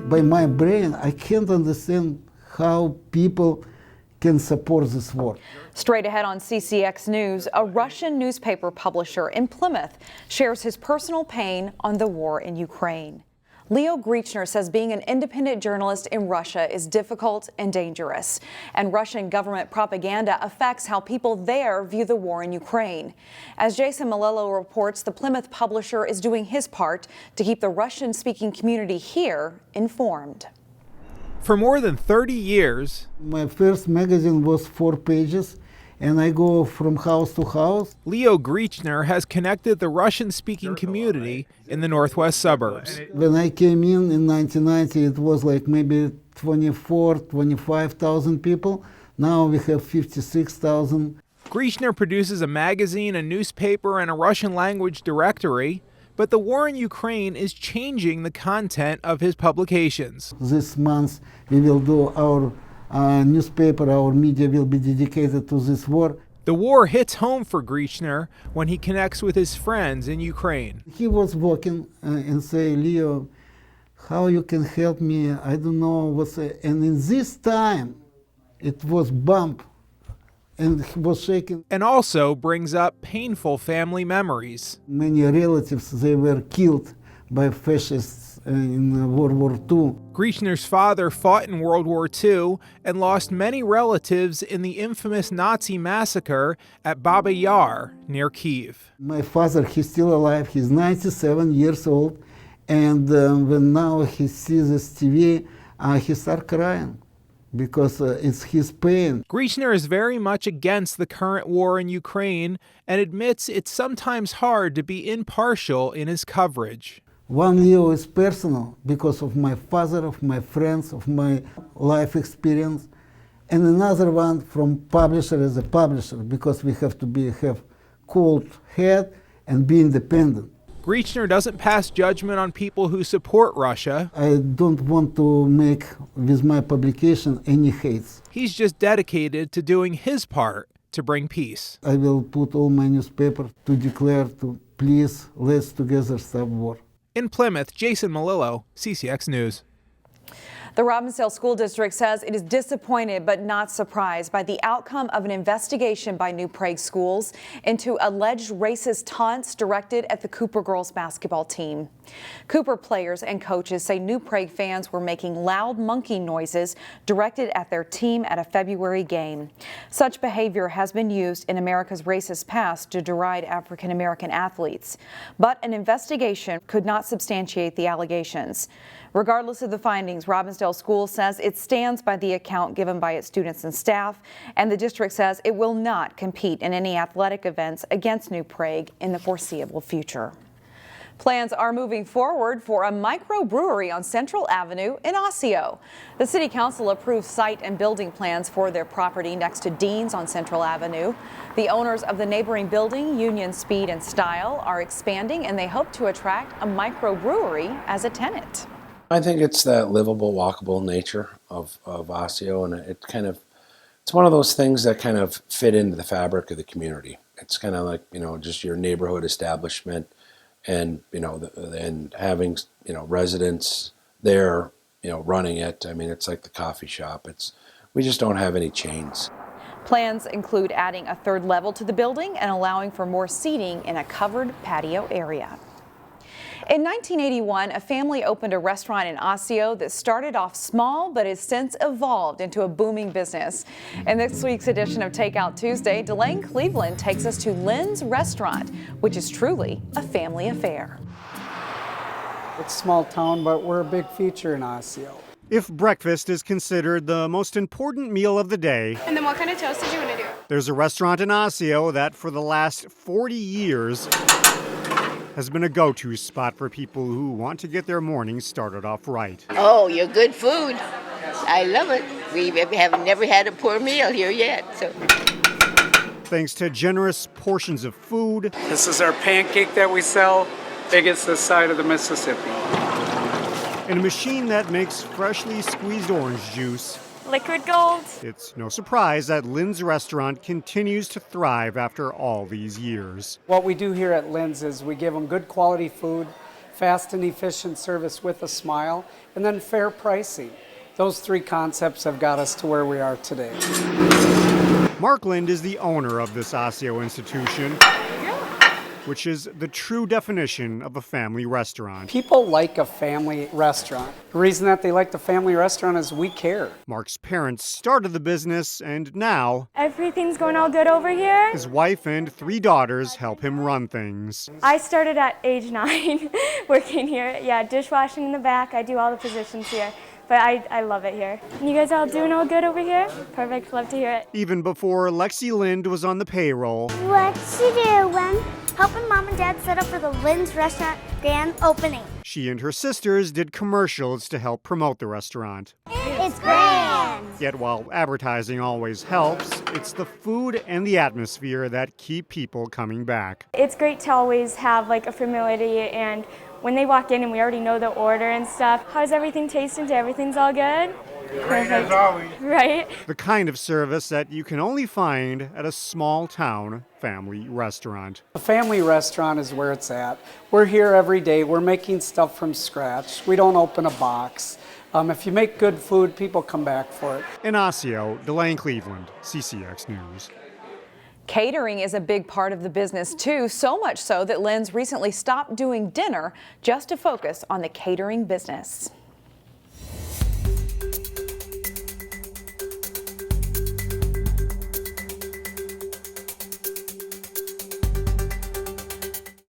By my brain, I can't understand how people can support this war. Straight ahead on CCX News, a Russian newspaper publisher in Plymouth shares his personal pain on the war in Ukraine. Leo Griechner says being an independent journalist in Russia is difficult and dangerous, and Russian government propaganda affects how people there view the war in Ukraine. As Jason Malillo reports, the Plymouth publisher is doing his part to keep the Russian-speaking community here informed. For more than 30 years, my first magazine was 4 pages, and I go from house to house. Leo Griechner has connected the Russian-speaking community in the northwest suburbs. When I came in 1990, it was like maybe 25,000 people. Now we have 56,000. Griechner produces a magazine, a newspaper, and a Russian-language directory, but the war in Ukraine is changing the content of his publications. This month we will do our newspaper, our media will be dedicated to this war. The war hits home for Griechner when he connects with his friends in Ukraine. He was walking and say, Leo, how you can help me? I don't know what's it. And in this time, it was bump, and he was shaking. And also brings up painful family memories. Many relatives, they were killed by fascists in World War II. Griechner's father fought in World War II and lost many relatives in the infamous Nazi massacre at Baba Yar near Kyiv. My father, he's still alive. He's 97 years old. And when now he sees this TV, he starts crying because it's his pain. Griechner is very much against the current war in Ukraine and admits it's sometimes hard to be impartial in his coverage. One Leo is personal because of my father, of my friends, of my life experience, and another one from publisher as a publisher because we have to have cold head and be independent. Griechner doesn't pass judgment on people who support Russia. I don't want to make with my publication any hates. He's just dedicated to doing his part to bring peace. I will put all my newspaper to declare to please let's together stop war. In Plymouth, Jason Malillo, CCX News. The Robbinsdale School District says it is disappointed but not surprised by the outcome of an investigation by New Prague schools into alleged racist taunts directed at the Cooper girls basketball team. Cooper players and coaches say New Prague fans were making loud monkey noises directed at their team at a February game. Such behavior has been used in America's racist past to deride African American athletes, but an investigation could not substantiate the allegations. Regardless of the findings, Robbinsdale School says it stands by the account given by its students and staff, and the district says it will not compete in any athletic events against New Prague in the foreseeable future. Plans are moving forward for a microbrewery on Central Avenue in Osseo. The City Council approved site and building plans for their property next to Dean's on Central Avenue. The owners of the neighboring building, Union Speed and Style, are expanding, and they hope to attract a microbrewery as a tenant. I think it's that livable, walkable nature of Osseo, and it's one of those things that kind of fit into the fabric of the community. It's kind of like, just your neighborhood establishment, and and having residents there, running it. I mean, it's like the coffee shop. We just don't have any chains. Plans include adding a third level to the building and allowing for more seating in a covered patio area. In 1981, a family opened a restaurant in Osseo that started off small but has since evolved into a booming business. In this week's edition of Takeout Tuesday, Delane Cleveland takes us to Lynde's restaurant, which is truly a family affair. It's a small town, but we're a big feature in Osseo. If breakfast is considered the most important meal of the day, and then what kind of toast did you want to do? There's a restaurant in Osseo that for the last 40 years has been a go-to spot for people who want to get their mornings started off right. Oh, your good food. I love it. We have never had a poor meal here yet. So. Thanks to generous portions of food. This is our pancake that we sell, biggest this side of the Mississippi. And a machine that makes freshly squeezed orange juice. Liquid gold. It's no surprise that Lynde's restaurant continues to thrive after all these years. What we do here at Lynde's is we give them good quality food, fast and efficient service with a smile, and then fair pricing. Those three concepts have got us to where we are today. Mark Lynde is the owner of this Osseo institution, which is the true definition of a family restaurant. People like a family restaurant. The reason that they like the family restaurant is we care. Mark's parents started the business, and now Everything's going all good over here. his wife and 3 daughters help him run things. I started at age 9 working here. Yeah, dishwashing in the back. I do all the positions here. But I love it here. You guys all doing all good over here? Perfect, love to hear it. Even before Lexi Lynde was on the payroll, What you doing? Helping Mom and Dad set up for the Lynde's restaurant grand opening. she and her sisters did commercials to help promote the restaurant. It's grand. Yet while advertising always helps, it's the food and the atmosphere that keep people coming back. It's great to always have like a familiarity, and when they walk in and we already know the order and stuff, how's everything tasting? Everything's all good? Perfect. Right? The kind of service that you can only find at a small town family restaurant. A family restaurant is where it's at. We're here every day. We're making stuff from scratch. We don't open a box. If you make good food, people come back for it. In Osseo, Delane Cleveland, CCX News. Catering is a big part of the business too, so much so that Lynde's recently stopped doing dinner just to focus on the catering business.